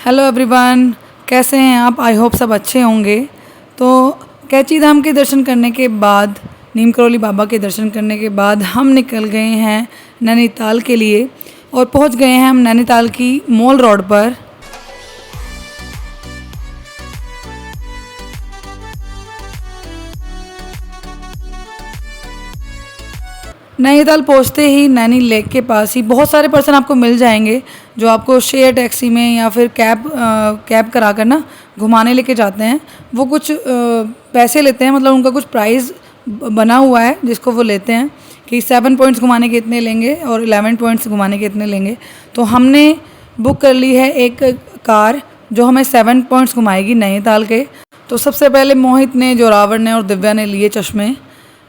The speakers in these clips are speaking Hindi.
हेलो एवरीवन, कैसे हैं आप? आई होप सब अच्छे होंगे। तो कैची धाम के दर्शन करने के बाद, नीम करौली बाबा के दर्शन करने के बाद हम निकल गए हैं नैनीताल के लिए और पहुंच गए हैं हम नैनीताल की मॉल रोड पर। नैनीताल पहुंचते ही नैनी लेक के पास ही बहुत सारे पर्सन आपको मिल जाएंगे जो आपको शेयर टैक्सी में या फिर कैब करा कर ना घुमाने लेके जाते हैं। वो कुछ पैसे लेते हैं, मतलब उनका कुछ प्राइस बना हुआ है जिसको वो लेते हैं कि 7 पॉइंट्स घुमाने के इतने लेंगे और 11 पॉइंट्स घुमाने के इतने लेंगे। तो हमने बुक कर ली है एक कार जो हमें 7 पॉइंट्स घुमाएगी नैनीताल के। तो सबसे पहले मोहित ने, जोरावर ने और दिव्या ने लिए चश्मे।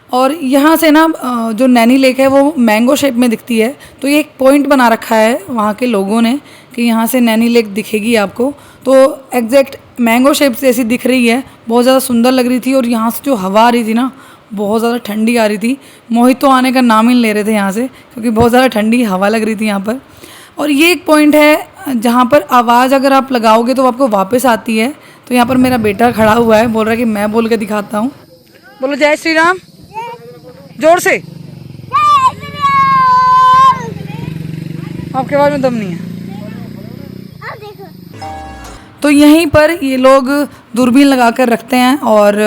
और यहाँ से ना जो नैनी लेक है वो मैंगो शेप में दिखती है, तो ये एक पॉइंट बना रखा है वहाँ के लोगों ने कि यहाँ से नैनी लेक दिखेगी आपको। तो एग्जैक्ट मैंगो शेप से ऐसी दिख रही है, बहुत ज़्यादा सुंदर लग रही थी। और यहाँ से जो हवा आ रही थी ना, बहुत ज़्यादा ठंडी आ रही थी। मोहित तो आने का नाम ही नहीं ले रहे थे यहाँ से, क्योंकि बहुत ज़्यादा ठंडी हवा लग रही थी यहाँ पर। और ये एक पॉइंट है जहाँ पर आवाज़ अगर आप लगाओगे तो आपको वापस आती है। तो यहाँ पर मेरा बेटा खड़ा हुआ है, बोल रहा है कि मैं बोल के दिखाता हूँ। बोलो जय श्री राम जोर से। आपके आवाज में दम नहीं है। तो यहीं पर ये लोग दूरबीन लगा कर रखते हैं और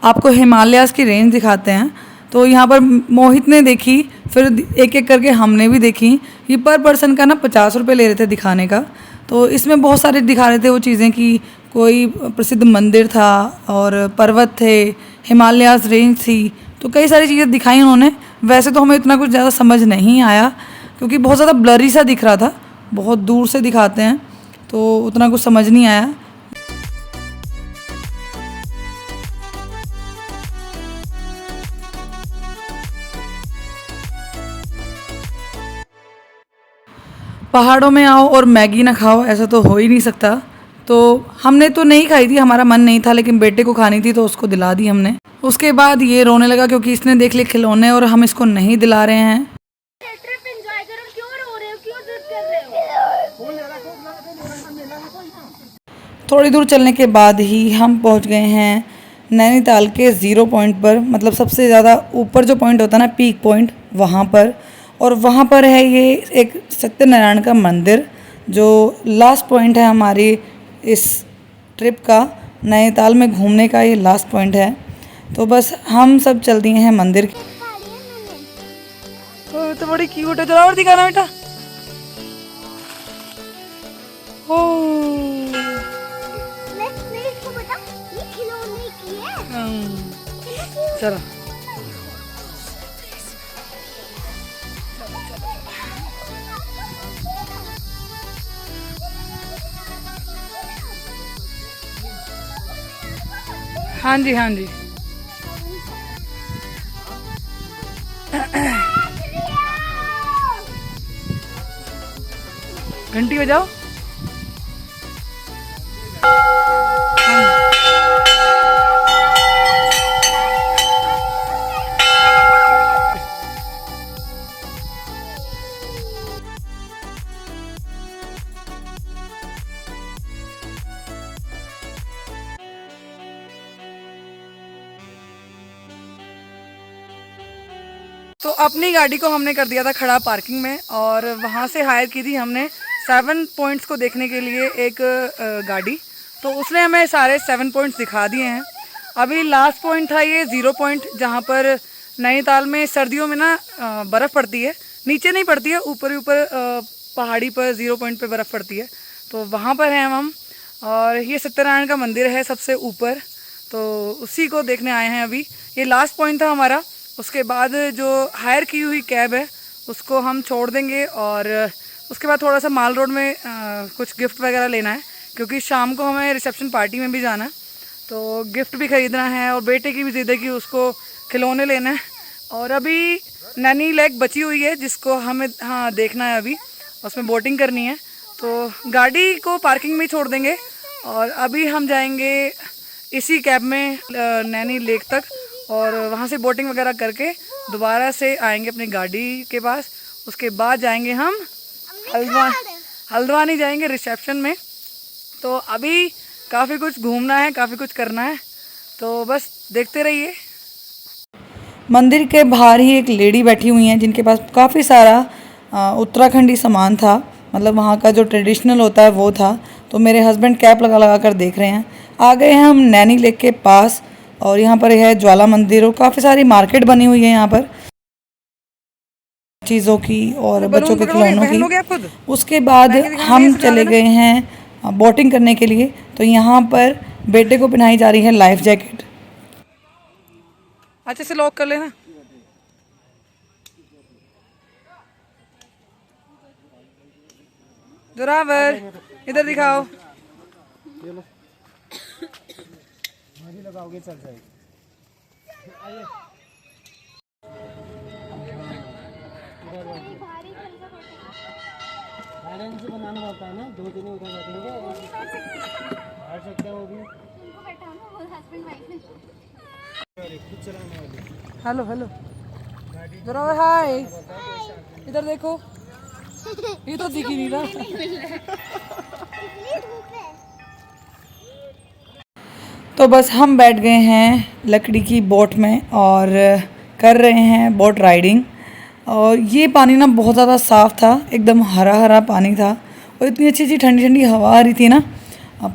आपको हिमालयाज़ की रेंज दिखाते हैं। तो यहाँ पर मोहित ने देखी, फिर एक एक करके हमने भी देखी। ये पर पर्सन का ना 50 रुपये ले रहे थे दिखाने का। तो इसमें बहुत सारे दिखा रहे थे वो चीज़ें कि कोई प्रसिद्ध मंदिर था और पर्वत थे, हिमालयाज़ रेंज थी, तो कई सारी चीज़ें दिखाई उन्होंने। वैसे तो हमें इतना कुछ ज़्यादा समझ नहीं आया क्योंकि बहुत ज़्यादा ब्लरी सा दिख रहा था, बहुत दूर से दिखाते हैं तो उतना कुछ समझ नहीं आया। पहाड़ों में आओ और मैगी ना खाओ, ऐसा तो हो ही नहीं सकता। तो हमने तो नहीं खाई थी, हमारा मन नहीं था, लेकिन बेटे को खानी थी तो उसको दिला दी हमने। उसके बाद ये रोने लगा क्योंकि इसने देख लिए खिलौने और हम इसको नहीं दिला रहे हैं। ट्रिप एंजॉय करो, क्यों रो रहे हो, क्यों जिद कर रहे हो? थोड़ी दूर चलने के बाद ही हम पहुंच गए हैं नैनीताल के ज़ीरो पॉइंट पर, मतलब सबसे ज़्यादा ऊपर जो पॉइंट होता है ना, पीक पॉइंट, वहाँ पर। और वहाँ पर है ये एक सत्यनारायण का मंदिर जो लास्ट पॉइंट है हमारी इस ट्रिप का। नैनीताल में घूमने का ये लास्ट पॉइंट है। तो बस हम सब चल दिए हैं मंदिर। तो बड़ी क्यूट है, जरा और दिखाना बेटा। चलो हाँ जी, हाँ जी। घंटी बजाओ। तो अपनी गाड़ी को हमने कर दिया था खड़ा पार्किंग में और वहाँ से हायर की थी हमने 7 पॉइंट्स को देखने के लिए एक गाड़ी। तो उसने हमें सारे 7 पॉइंट्स दिखा दिए हैं। अभी लास्ट पॉइंट था ये 0 पॉइंट, जहाँ पर नैनीताल में सर्दियों में ना बर्फ़ पड़ती है, नीचे नहीं पड़ती है, ऊपर ही ऊपर पहाड़ी पर 0 पॉइंट पे बर्फ़ पड़ती है। तो वहाँ पर हैं हम। और ये सत्यनारायण का मंदिर है सबसे ऊपर, तो उसी को देखने आए हैं अभी। ये लास्ट पॉइंट था हमारा। उसके बाद जो हायर की हुई कैब है उसको हम छोड़ देंगे और उसके बाद थोड़ा सा माल रोड में कुछ गिफ्ट वगैरह लेना है, क्योंकि शाम को हमें रिसेप्शन पार्टी में भी जाना है। तो गिफ्ट भी ख़रीदना है और बेटे की भी ज़िद है कि उसको खिलौने लेना है। और अभी नैनी लेक बची हुई है जिसको हमें देखना है अभी, उसमें बोटिंग करनी है। तो गाड़ी को पार्किंग में छोड़ देंगे और अभी हम जाएंगे इसी कैब में नैनी लेक तक और वहाँ से बोटिंग वगैरह करके दोबारा से आएंगे अपनी गाड़ी के पास। उसके बाद जाएंगे हम हल्द्वानी जाएंगे रिसेप्शन में तो अभी काफ़ी कुछ घूमना है, काफ़ी कुछ करना है, तो बस देखते रहिए। मंदिर के बाहर ही एक लेडी बैठी हुई हैं जिनके पास काफ़ी सारा उत्तराखंडी सामान था, मतलब वहाँ का जो ट्रेडिशनल होता है वो था। तो मेरे हस्बैंड कैप लगा लगा कर देख रहे हैं। आ गए हैं हम नैनी लेक के पास और यहाँ पर है ज्वाला मंदिर और काफ़ी सारी मार्केट बनी हुई है यहाँ पर चीज़ों की और बच्चों के खिलौनों की। उसके बाद हम चले गए हैं बोटिंग करने के लिए। तो यहाँ पर बेटे को पहनाई जा रही है लाइफ जैकेट। अच्छे से लॉक कर लेना। जोरावर इधर दिखाओ। लगाओगे चल जाएगी। से बनाना पड़ता है ना, 2 दिन उधर बैठेंगे बैठ सकते हैं वो भी। हेलो हेलो जोरावर हाय, इधर देखो। ये तो दिखी नहीं ना। तो बस हम बैठ गए हैं लकड़ी की बोट में और कर रहे हैं बोट राइडिंग। और ये पानी ना बहुत ज़्यादा साफ़ था, एकदम हरा हरा पानी था और इतनी अच्छी अच्छी ठंडी ठंडी हवा आ रही थी ना।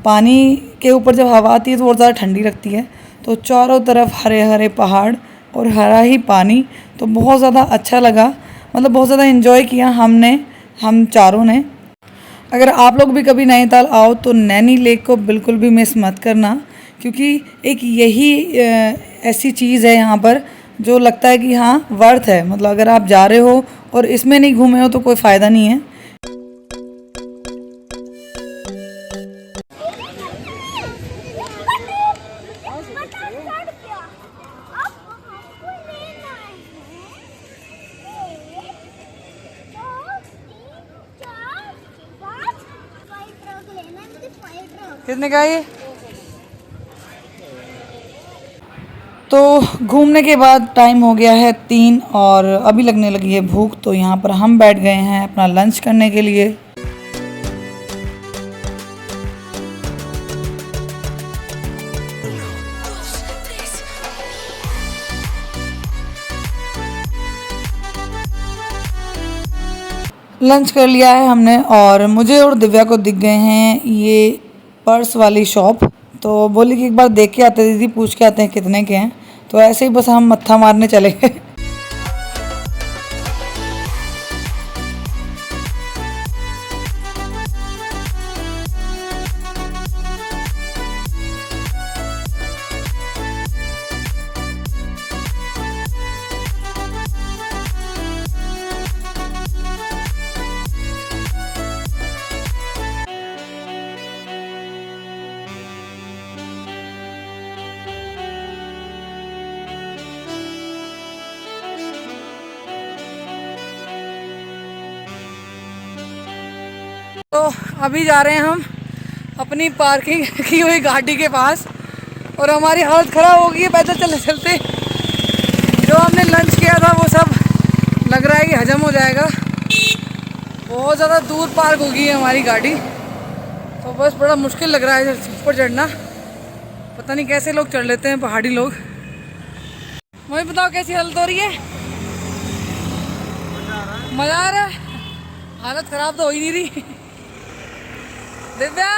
पानी के ऊपर जब हवा आती है तो बहुत ज़्यादा ठंडी लगती है। तो चारों तरफ हरे हरे पहाड़ और हरा ही पानी, तो बहुत ज़्यादा अच्छा लगा, मतलब बहुत ज़्यादा इन्जॉय किया हम चारों ने। अगर आप लोग भी कभी नैनीताल आओ तो नैनी लेक को बिल्कुल भी मिस मत करना, क्योंकि एक यही ऐसी चीज़ है यहाँ पर जो लगता है कि हाँ वर्थ है। मतलब अगर आप जा रहे हो और इसमें नहीं घूमे हो तो कोई फ़ायदा नहीं है। कितने का ये? तो घूमने के बाद टाइम हो गया है 3 और अभी लगने लगी है भूख। तो यहाँ पर हम बैठ गए हैं अपना लंच करने के लिए। लंच कर लिया है हमने और मुझे और दिव्या को दिख गए हैं ये पर्स वाली शॉप। तो बोली कि एक बार देख के आते दीदी, पूछ के आते हैं कितने के हैं। तो ऐसे ही बस हम मत्था मारने चले गए। तो अभी जा रहे हैं हम अपनी पार्किंग की हुई गाड़ी के पास और हमारी हालत ख़राब हो गई है पैदल चलते चलते। जो हमने लंच किया था वो सब लग रहा है कि हजम हो जाएगा। बहुत ज़्यादा दूर पार्क हो गई है हमारी गाड़ी, तो बस बड़ा मुश्किल लग रहा है ऊपर चढ़ना। पता नहीं कैसे लोग चढ़ लेते हैं पहाड़ी लोग। मुझे बताओ कैसी हालत हो रही है? मज़ा आ रहा है? हालत ख़राब तो हो ही नहीं रही। दिव्या,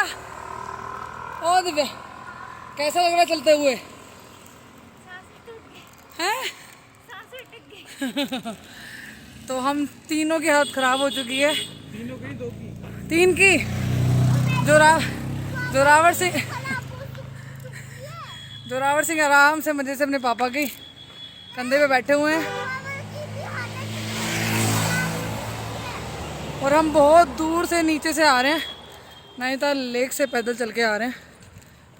ओ दिव्या, कैसा लग रहा है चलते हुए? हैं? तो हम तीनों की हालत ख़राब हो चुकी है। तीनों की? 2 की? 3 की। जोरावर सिंह आराम से मज़े से अपने पापा के कंधे पे बैठे हुए हैं और हम बहुत दूर से नीचे से आ रहे हैं, नैनीताल लेक से पैदल चल के आ रहे हैं।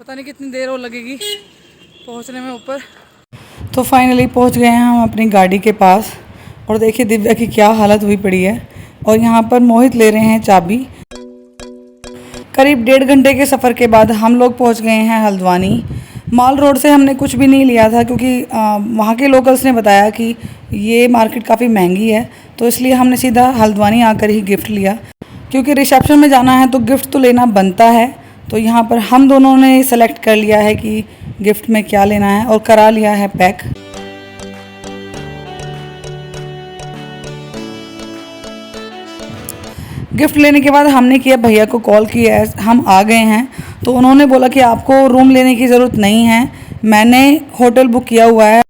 पता नहीं कितनी देर हो लगेगी पहुंचने में ऊपर। तो फाइनली पहुंच गए हैं हम अपनी गाड़ी के पास और देखिए दिव्या की क्या हालत हुई पड़ी है। और यहाँ पर मोहित ले रहे हैं चाबी। करीब 1.5 घंटे के सफ़र के बाद हम लोग पहुँच गए हैं हल्द्वानी। मॉल रोड से हमने कुछ भी नहीं लिया था क्योंकि वहाँ के लोकल्स ने बताया कि ये मार्केट काफ़ी महंगी है, तो इसलिए हमने सीधा हल्द्वानी आकर ही गिफ्ट लिया। क्योंकि रिसेप्शन में जाना है तो गिफ्ट तो लेना बनता है। तो यहाँ पर हम दोनों ने सेलेक्ट कर लिया है कि गिफ्ट में क्या लेना है और करा लिया है पैक। गिफ्ट लेने के बाद हमने किया भैया को कॉल किया है, हम आ गए हैं। तो उन्होंने बोला कि आपको रूम लेने की ज़रूरत नहीं है, मैंने होटल बुक किया हुआ है।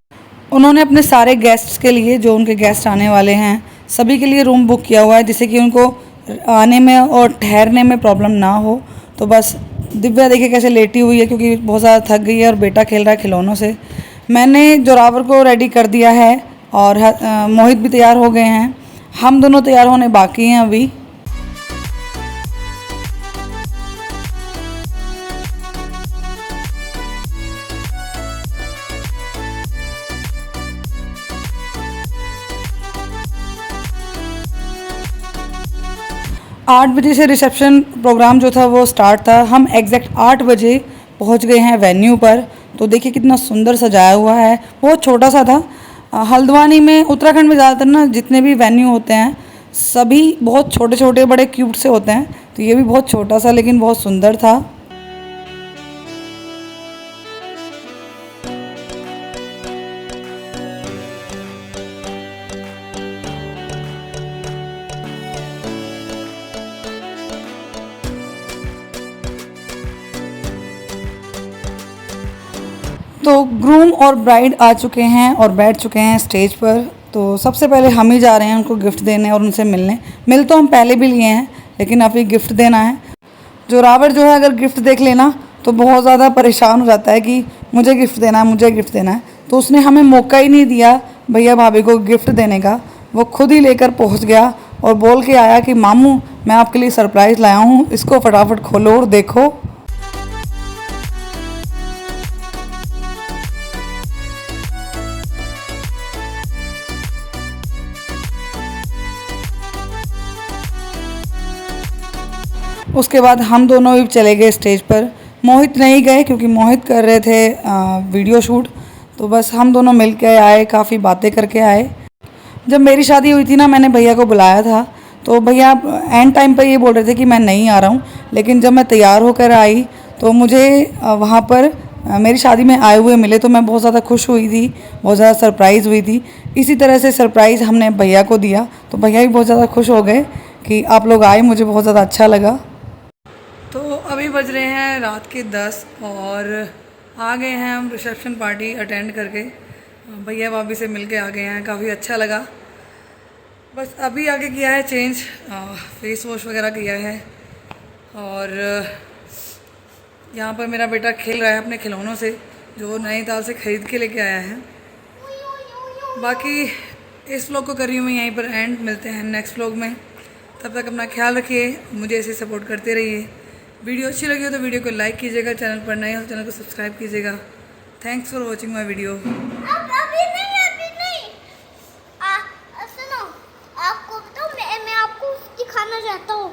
उन्होंने अपने सारे गेस्ट्स के लिए, जो उनके गेस्ट आने वाले हैं, सभी के लिए रूम बुक किया हुआ है, जिससे कि उनको आने में और ठहरने में प्रॉब्लम ना हो। तो बस दिव्या देखिए कैसे लेटी हुई है क्योंकि बहुत ज़्यादा थक गई है और बेटा खेल रहा है खिलौनों से। मैंने जोरावर को रेडी कर दिया है और मोहित भी तैयार हो गए हैं, हम दोनों तैयार होने बाकी हैं अभी। 8 बजे से रिसेप्शन प्रोग्राम जो था वो स्टार्ट था। हम एग्जैक्ट 8 बजे पहुंच गए हैं वेन्यू पर। तो देखिए कितना सुंदर सजाया हुआ है, बहुत छोटा सा था। हल्द्वानी में, उत्तराखंड में ज़्यादातर ना जितने भी वेन्यू होते हैं सभी बहुत छोटे छोटे बड़े क्यूट से होते हैं, तो ये भी बहुत छोटा सा लेकिन बहुत सुंदर था। तो ग्रूम और ब्राइड आ चुके हैं और बैठ चुके हैं स्टेज पर। तो सबसे पहले हम ही जा रहे हैं उनको गिफ्ट देने और उनसे मिलने। मिल तो हम पहले भी लिए हैं लेकिन अभी गिफ्ट देना है। जोरावर जो है अगर गिफ्ट देख लेना तो बहुत ज़्यादा परेशान हो जाता है कि मुझे गिफ्ट देना है, मुझे गिफ्ट देना है। तो उसने हमें मौका ही नहीं दिया भैया भाभी को गिफ्ट देने का। वो खुद ही लेकर पहुँच गया और बोल के आया कि मामू मैं आपके लिए सरप्राइज़ लाया हूँ, इसको फटाफट खोलो और देखो। उसके बाद हम दोनों भी चले गए स्टेज पर। मोहित नहीं गए क्योंकि मोहित कर रहे थे वीडियो शूट। तो बस हम दोनों मिल के आए, काफ़ी बातें करके आए। जब मेरी शादी हुई थी ना, मैंने भैया को बुलाया था, तो भैया एंड टाइम पर ये बोल रहे थे कि मैं नहीं आ रहा हूँ। लेकिन जब मैं तैयार होकर आई तो मुझे वहाँ पर मेरी शादी में आए हुए मिले, तो मैं बहुत ज़्यादा खुश हुई थी, बहुत ज़्यादा सरप्राइज़ हुई थी। इसी तरह से सरप्राइज़ हमने भैया को दिया, तो भैया भी बहुत ज़्यादा खुश हो गए कि आप लोग आए, मुझे बहुत ज़्यादा अच्छा लगा। तो अभी बज रहे हैं रात के 10 और आ गए हैं हम रिसेप्शन पार्टी अटेंड करके। भैया भाभी से मिल के आ गए हैं, काफ़ी अच्छा लगा। बस अभी आगे किया है चेंज, फेस वॉश वगैरह किया है और यहाँ पर मेरा बेटा खेल रहा है अपने खिलौनों से जो नैनीताल से ख़रीद के लेके आया है। बाकी इस व्लॉग को कर रही हूँ मैं यहीं पर एंड। मिलते हैं नेक्स्ट व्लॉग में, तब तक अपना ख्याल रखिए, मुझे ऐसे सपोर्ट करते रहिए। वीडियो अच्छी लगी हो तो वीडियो को लाइक कीजिएगा, चैनल पर नए हो तो चैनल को सब्सक्राइब कीजिएगा। Thanks for watching my video. अभी नहीं सुनो, आपको तो मैं आपको दिखाना चाहता हूँ।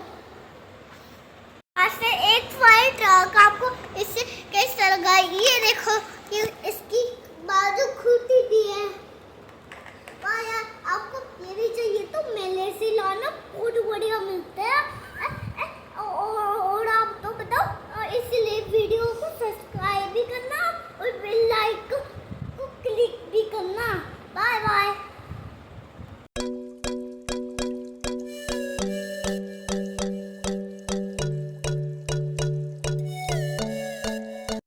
आज से एक फाइट आपको इससे कैसे तरह ये देखो कि इसकी बाजू खूटी दी है। यार आपको ये भी चाहिए तो मेले से लाना, बहुत बढ़िया मिलता है।